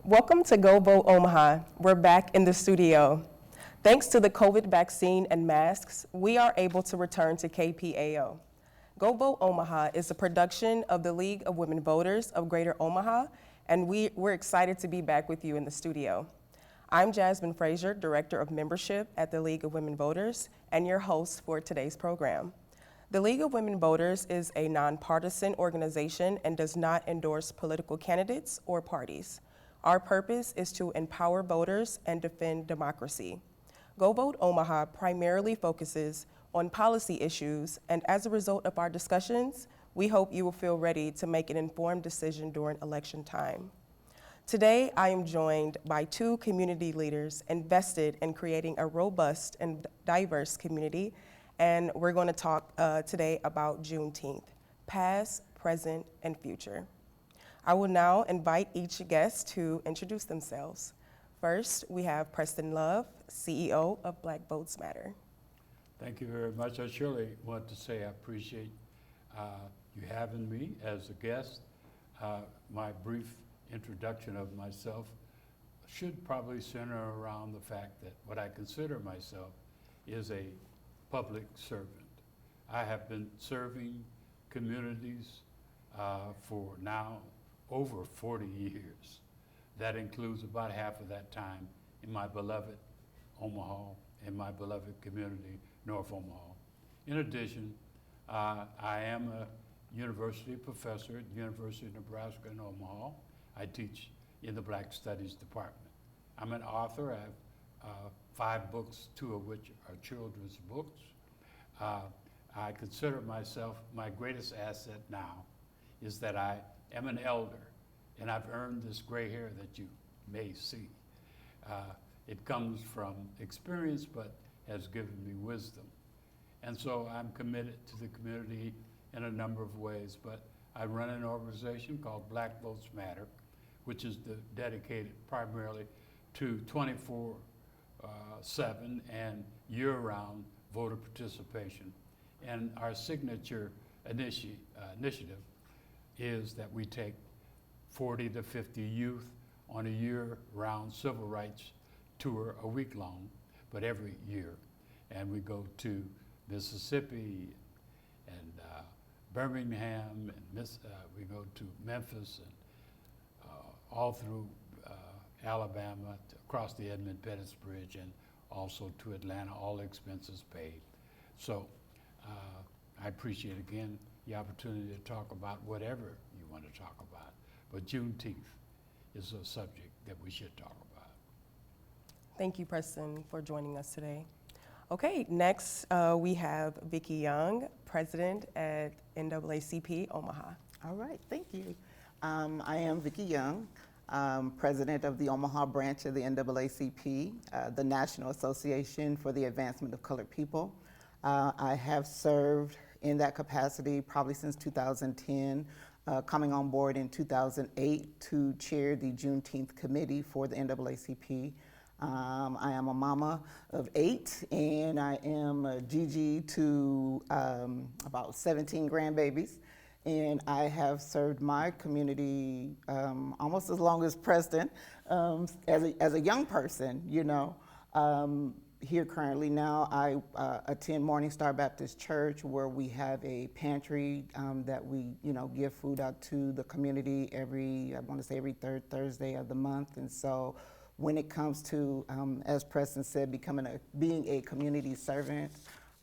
Welcome to Go Vote Omaha. We're back in the studio. Thanks to the COVID vaccine and masks, we are able to return to KPAO. Go Vote Omaha is a production of the League of Women Voters of Greater Omaha, and we're excited to be back with you in the studio. I'm Jasmine Frazier, Director of Membership at the League of Women Voters, and your host for today's program. The League of Women Voters is a nonpartisan organization and does not endorse political candidates or parties. Our purpose is to empower voters and defend democracy. Go Vote Omaha primarily focuses on policy issues, and as a result of our discussions, we hope you will feel ready to make an informed decision during election time. Today, I am joined by two community leaders invested in creating a robust and diverse community, and we're going to talk today about Juneteenth, past, present, and future. I will now invite each guest to introduce themselves. First, we have Preston Love, CEO of Black Votes Matter. Thank you very much. I surely want to say I appreciate you having me as a guest. My brief introduction of myself should probably center around the fact that what I consider myself is a public servant. I have been serving communities for now over 40 years. That includes about half of that time in my beloved Omaha and my beloved community, North Omaha. In addition, I am a university professor at the University of Nebraska in Omaha. I teach in the Black Studies Department. I'm an author. I have 5 books, 2 of which are children's books. I consider myself, my greatest asset now is that I am an elder, and I've earned this gray hair that you may see. It comes from experience, but has given me wisdom. And so I'm committed to the community in a number of ways, but I run an organization called Black Votes Matter, which is dedicated primarily to 24/7 and year-round voter participation. And our signature initiative is that we take 40 to 50 youth on a year-round civil rights tour, a week long, but every year. And we go to Mississippi and Birmingham, and we go to Memphis and all through Alabama, across the Edmund-Pettus Bridge, and also to Atlanta, all expenses paid. So I appreciate, again, the opportunity to talk about whatever you want to talk about. But Juneteenth is a subject that we should talk about. Thank you, Preston, for joining us today. Okay, next we have Vicki Young, President at NAACP Omaha. All right, thank you. I am Vicki Young, President of the Omaha branch of the NAACP, the National Association for the Advancement of Colored People. I have served in that capacity probably since 2010, coming on board in 2008 to chair the Juneteenth committee for the NAACP. I am a mama of 8, and I am a Gigi to about 17 grandbabies. And I have served my community almost as long as Preston as a young person, you know. Here currently now, I attend Morning Star Baptist Church, where we have a pantry that we, give food out to the community every 3rd Thursday of the month. And so when it comes to, as Preston said, being a community servant,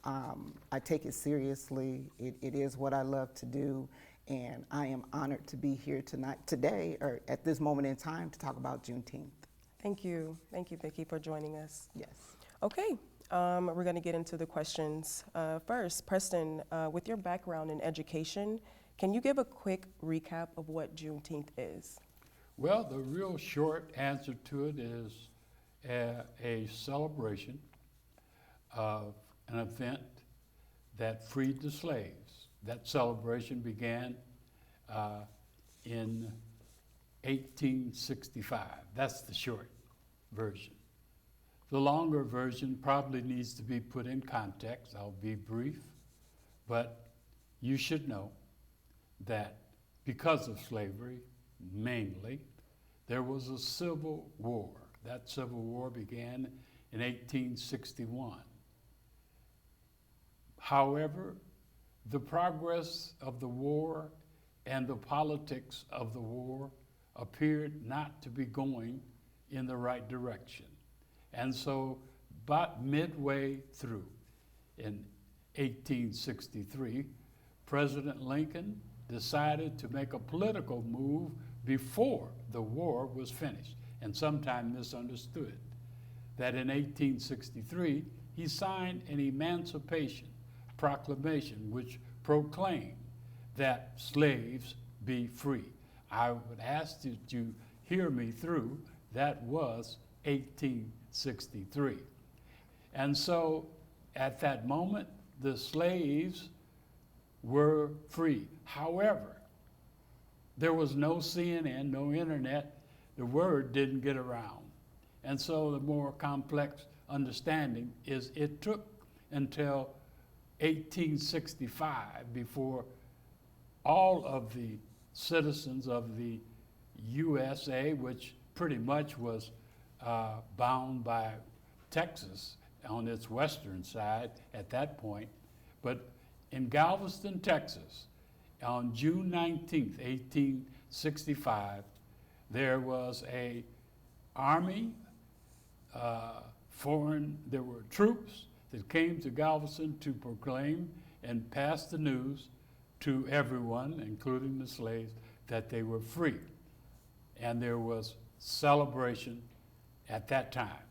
I take it seriously. It is what I love to do, and I am honored to be here today, or at this moment in time, to talk about Juneteenth. Thank you, Vicki, for joining us. Yes. Okay, we're going to get into the questions. First, Preston, with your background in education, can you give a quick recap of what Juneteenth is? Well, the real short answer to it is a celebration of an event that freed the slaves. That celebration began in 1865. That's the short version. The longer version probably needs to be put in context. I'll be brief, but you should know that because of slavery, mainly, there was a civil war. That civil war began in 1861. However, the progress of the war and the politics of the war appeared not to be going in the right direction. And so, about midway through, in 1863, President Lincoln decided to make a political move before the war was finished, and sometimes misunderstood, that in 1863 he signed an Emancipation Proclamation which proclaimed that slaves be free. I would ask that you hear me through. That was 1863. And so at that moment, the slaves were free. However, there was no CNN, no internet. The word didn't get around. And so the more complex understanding is it took until 1865 before all of the citizens of the USA, which pretty much was bound by Texas on its western side at that point, but in Galveston, Texas, on June 19th, 1865, there was a army, there were troops that came to Galveston to proclaim and pass the news to everyone, including the slaves, that they were free. And there was celebration at that time.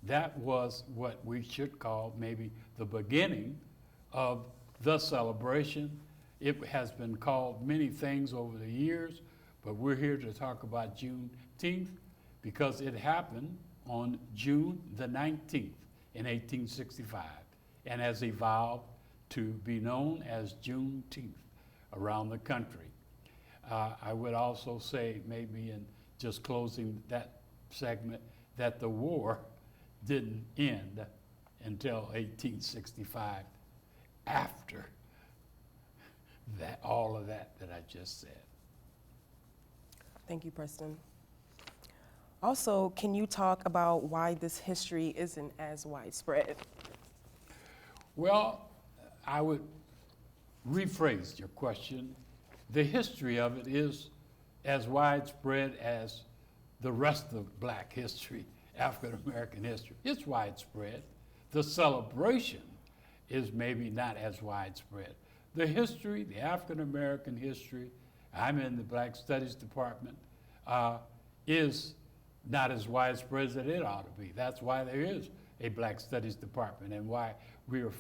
That was what we should call maybe the beginning of the celebration. It has been called many things over the years, but we're here to talk about Juneteenth because it happened on June the 19th in 1865 and has evolved to be known as Juneteenth around the country. I would also say, maybe in just closing that segment, that the war didn't end until 1865, after that, all of that I just said. Thank you, Preston. Also, can you talk about why this history isn't as widespread? Well, I would rephrase your question. The history of it is as widespread as the rest of Black history, African American history. It's widespread. The celebration is maybe not as widespread. The history, the African American history, I'm in the Black Studies Department, is not as widespread as it ought to be. That's why there is a Black Studies Department and why we are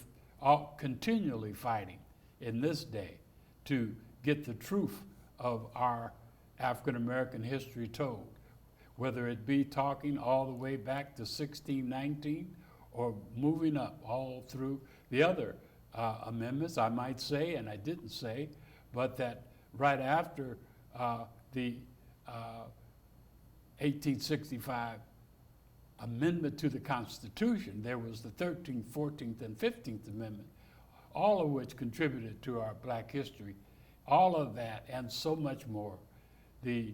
all continually fighting in this day to get the truth of our African American history told, whether it be talking all the way back to 1619 or moving up all through the other amendments, I might say, and I didn't say, but that right after the 1865 amendment to the Constitution, there was the 13th, 14th, and 15th Amendment, all of which contributed to our Black history. All of that and so much more. The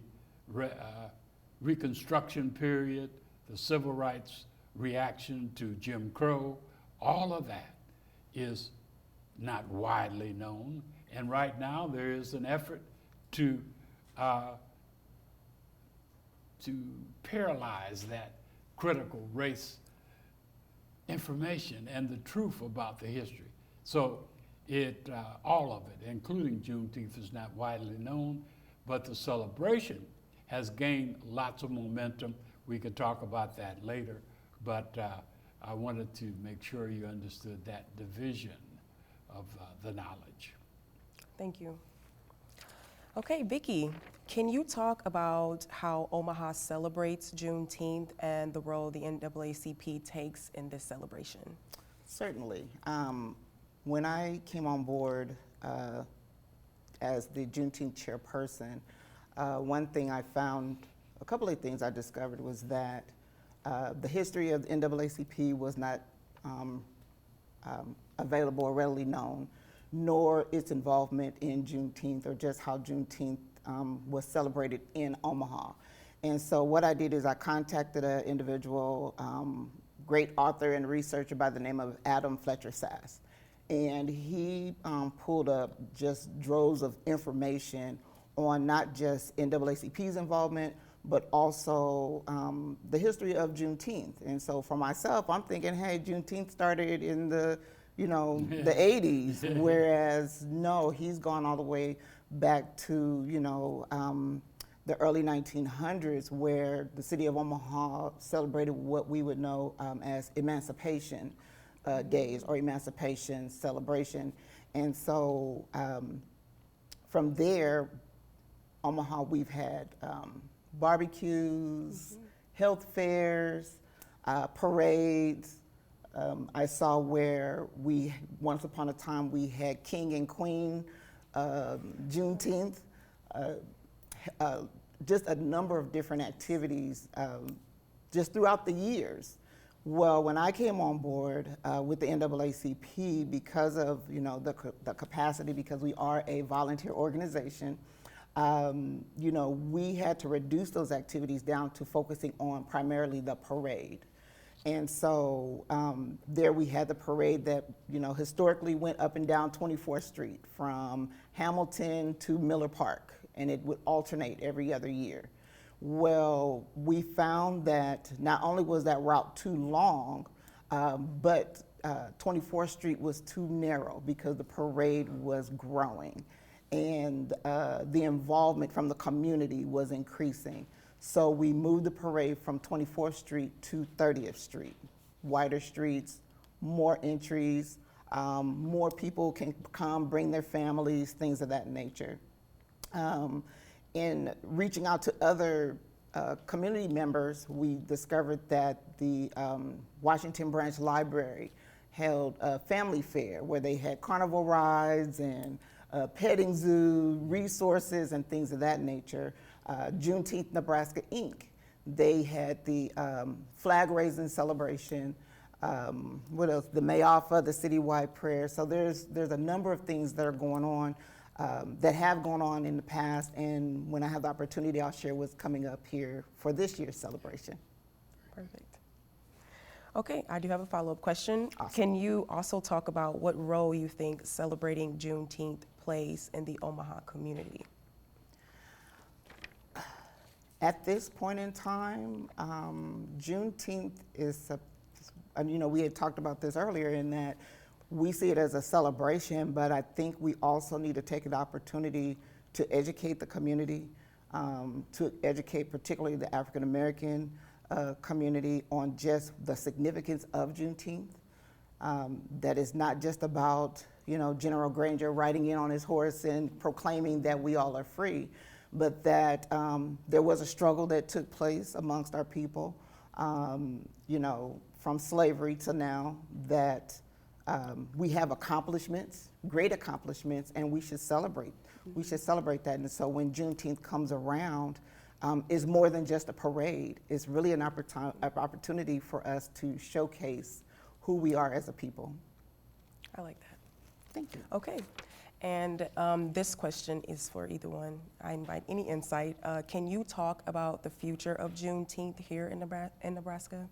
Reconstruction period, the civil rights reaction to Jim Crow, all of that is not widely known. And right now there is an effort to paralyze that critical race information and the truth about the history. So all of it, including Juneteenth, is not widely known, but the celebration has gained lots of momentum. We could talk about that later, but I wanted to make sure you understood that division of the knowledge. Thank you. Okay, Vicki, can you talk about how Omaha celebrates Juneteenth and the role the NAACP takes in this celebration? Certainly. When I came on board as the Juneteenth chairperson, one thing I found, a couple of things I discovered was that the history of the NAACP was not available or readily known, nor its involvement in Juneteenth or just how Juneteenth was celebrated in Omaha. And so what I did is I contacted an individual, great author and researcher by the name of Adam Fletcher Sass. And he pulled up just droves of information on not just NAACP's involvement, but also the history of Juneteenth. And so for myself, I'm thinking, hey, Juneteenth started in the, the 80s, whereas no, he's gone all the way back to, the early 1900s, where the city of Omaha celebrated what we would know as Emancipation Days or Emancipation Celebration. And so from there, Omaha, we've had barbecues, health fairs, parades. I saw where once upon a time, we had King and Queen Juneteenth. Just a number of different activities just throughout the years. Well, when I came on board with the NAACP, because of the capacity, because we are a volunteer organization, we had to reduce those activities down to focusing on primarily the parade. And so there we had the parade that historically went up and down 24th Street from Hamilton to Miller Park, and it would alternate every other year. Well, we found that not only was that route too long, but 24th Street was too narrow because the parade was growing, and the involvement from the community was increasing. So we moved the parade from 24th Street to 30th Street. Wider streets, more entries, more people can come, bring their families, things of that nature. In reaching out to other community members, we discovered that the Washington Branch Library held a family fair where they had carnival rides and petting zoo, resources and things of that nature. Juneteenth, Nebraska, Inc. They had the flag raising celebration. What else? The Mayafa, the citywide prayer. So there's a number of things that are going on that have gone on in the past, and when I have the opportunity, I'll share what's coming up here for this year's celebration. Perfect. Okay, I do have a follow-up question. Awesome. Can you also talk about what role you think celebrating Juneteenth plays in the Omaha community? At this point in time, Juneteenth is, we had talked about this earlier in that we see it as a celebration, but I think we also need to take an opportunity to educate the community, to educate particularly the African American community on just the significance of Juneteenth. That is not just about, General Granger riding in on his horse and proclaiming that we all are free, but that there was a struggle that took place amongst our people, from slavery to now, that we have accomplishments, great accomplishments, and we should celebrate. We should celebrate that. And so when Juneteenth comes around, it's more than just a parade. It's really an opportunity for us to showcase who we are as a people. I like that. Thank you. Okay, and this question is for either one. I invite any insight. Can you talk about the future of Juneteenth here in Nebraska?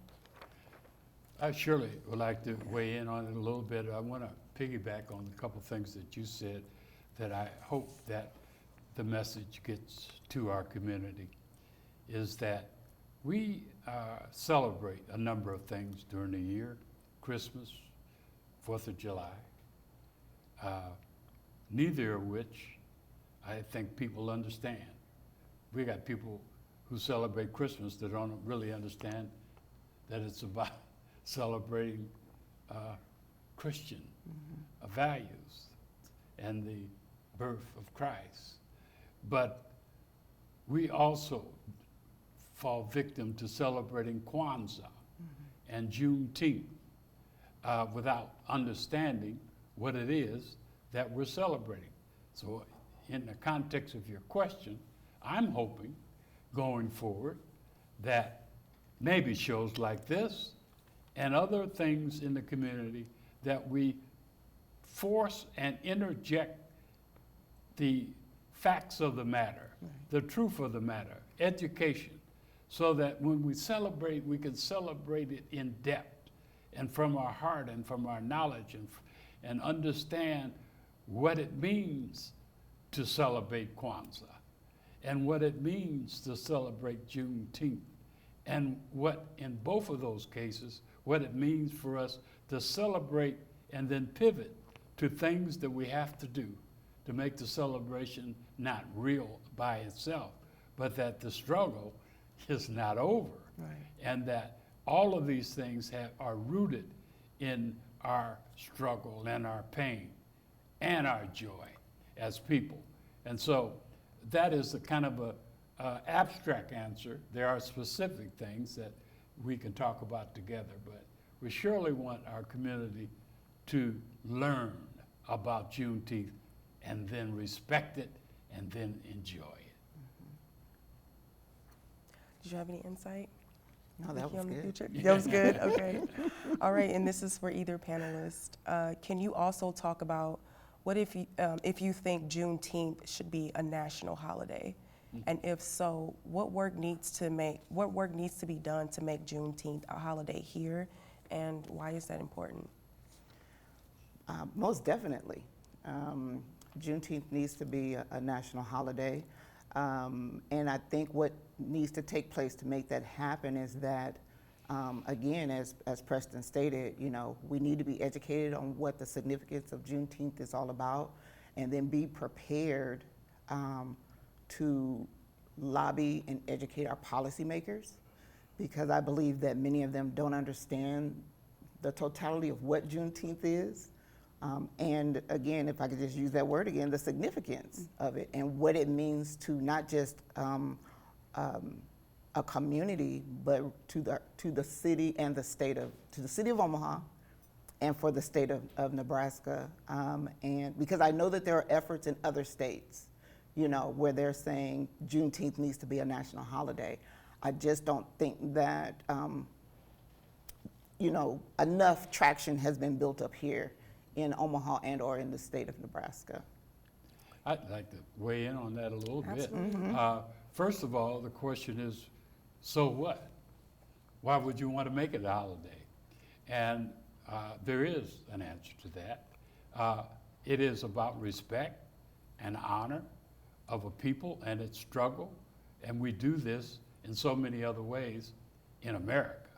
I surely would like to weigh in on it a little bit. I want to piggyback on a couple things that you said that I hope that the message gets to our community, is that we celebrate a number of things during the year: Christmas, 4th of July, neither of which I think people understand. We got people who celebrate Christmas that don't really understand that it's about celebrating Christian values and the birth of Christ. But we also fall victim to celebrating Kwanzaa and Juneteenth without understanding what it is that we're celebrating. So in the context of your question, I'm hoping going forward that maybe shows like this and other things in the community that we force and interject the facts of the matter, the truth of the matter, education, so that when we celebrate, we can celebrate it in depth and from our heart and from our knowledge and understand what it means to celebrate Kwanzaa and what it means to celebrate Juneteenth, and what, in both of those cases, what it means for us to celebrate and then pivot to things that we have to do to make the celebration not real by itself, but that the struggle is not over. Right. And that all of these things are rooted in our struggle and our pain and our joy as people. And so that is the kind of a abstract answer. There are specific things that we can talk about together, but we surely want our community to learn about Juneteenth and then respect it and then enjoy it. Did you have any insight? No, that Vicki, was on the good. future? That was good, okay. All right, and this is for either panelist. Can you also talk about what if you think Juneteenth should be a national holiday? And if so, what work needs to be done to make Juneteenth a holiday here, and why is that important? Most definitely. Juneteenth needs to be a national holiday. And I think what needs to take place to make that happen is that, again, as Preston stated, you know, we need to be educated on what the significance of Juneteenth is all about, and then be prepared to lobby and educate our policymakers, because I believe that many of them don't understand the totality of what Juneteenth is. And again, if I could just use that word again, the significance of it and what it means to not just a community, but to the city and the state of, to the city of Omaha and for the state of Nebraska. And because I know that there are efforts in other states, you know, where they're saying Juneteenth needs to be a national holiday. I just don't think that, you know, enough traction has been built up here in Omaha and or in the state of Nebraska. I'd like to weigh in on that a little Absolutely. bit. First of all, the question is, so what? Why would you want to make it a holiday? And there is an answer to that. It is about respect and honor of a people and its struggle, and we do this in so many other ways in America.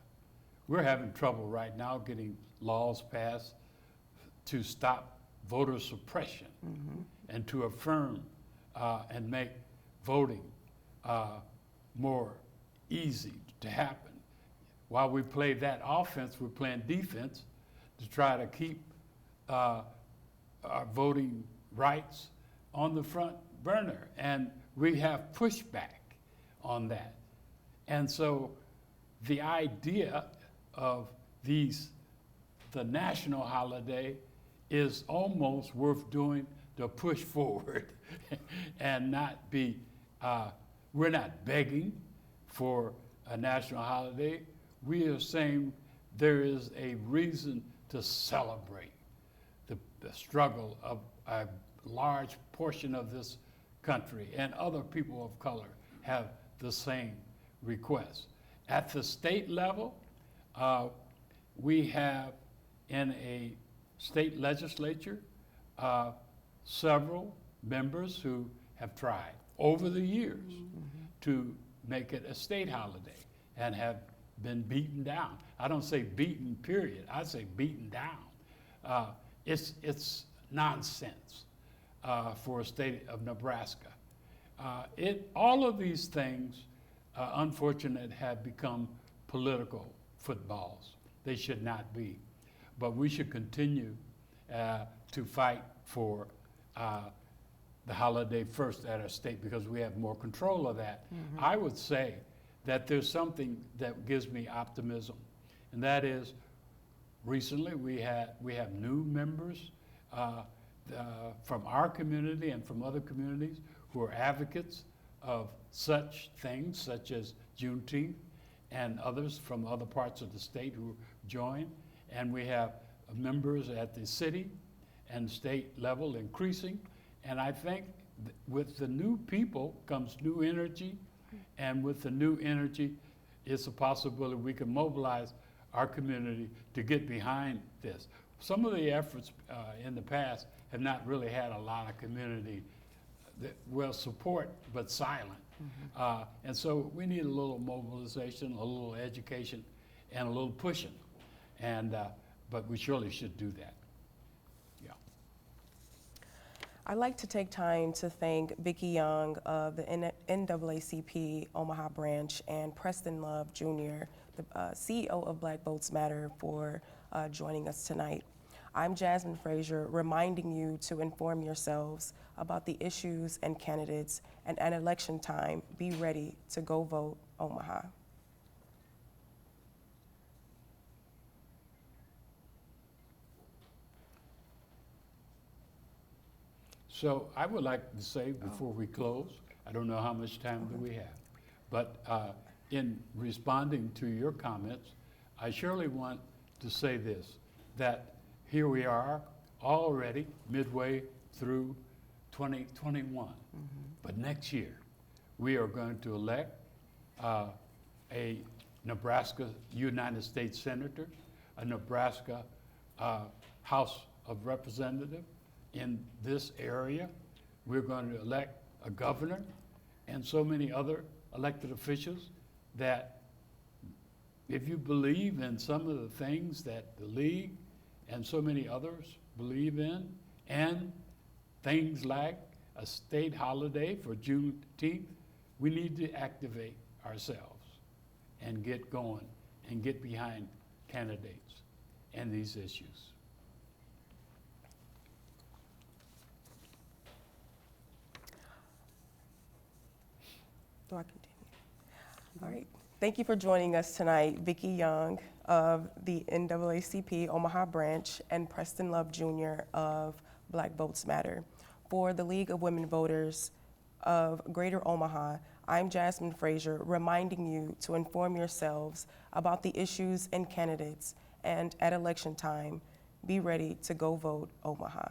We're having trouble right now getting laws passed to stop voter suppression and to affirm and make voting more easy to happen. While we play that offense, we're playing defense to try to keep our voting rights on the front burner. And we have pushback on that. And so the idea of the national holiday is almost worth doing to push forward and not be, we're not begging for a national holiday. We are saying there is a reason to celebrate the struggle of a large portion of this country, and other people of color have the same request. At the state level, we have in a state legislature several members who have tried over the years to make it a state holiday and have been beaten down. I don't say beaten, period. I say beaten down. It's nonsense for a state of Nebraska. All of these things, unfortunately, have become political footballs. They should not be. But we should continue to fight for the holiday first at our state, because we have more control of that. I would say that there's something that gives me optimism, and that is recently we have new members from our community and from other communities who are advocates of such things, such as Juneteenth, and others from other parts of the state who join. And we have members at the city and state level increasing. And I think with the new people comes new energy And with the new energy, it's a possibility we can mobilize our community to get behind this. Some of the efforts in the past have not really had a lot of community support, but silent. And so we need a little mobilization, a little education, and a little pushing. And but we surely should do that. Yeah. I'd like to take time to thank Vicki Young of the NAACP Omaha branch and Preston Love Jr., the CEO of Black Votes Matter, for joining us tonight. I'm Jasmine Frazier, reminding you to inform yourselves about the issues and candidates, and at election time, be ready to go vote Omaha. So I would like to say before we close, I don't know how much time do we have, but in responding to your comments, I surely want to say this, that here we are already midway through 2021. But next year, we are going to elect a Nebraska United States Senator, a Nebraska House of Representatives in this area. We're going to elect a governor and so many other elected officials that if you believe in some of the things that the League and so many others believe in, and things like a state holiday for Juneteenth, we need to activate ourselves and get going and get behind candidates and these issues. Do I continue? All right. Thank you for joining us tonight, Vicki Young of the NAACP Omaha branch and Preston Love Jr. of Black Votes Matter. For the League of Women Voters of Greater Omaha, I'm Jasmine Frazier, reminding you to inform yourselves about the issues and candidates, and at election time, be ready to go vote Omaha.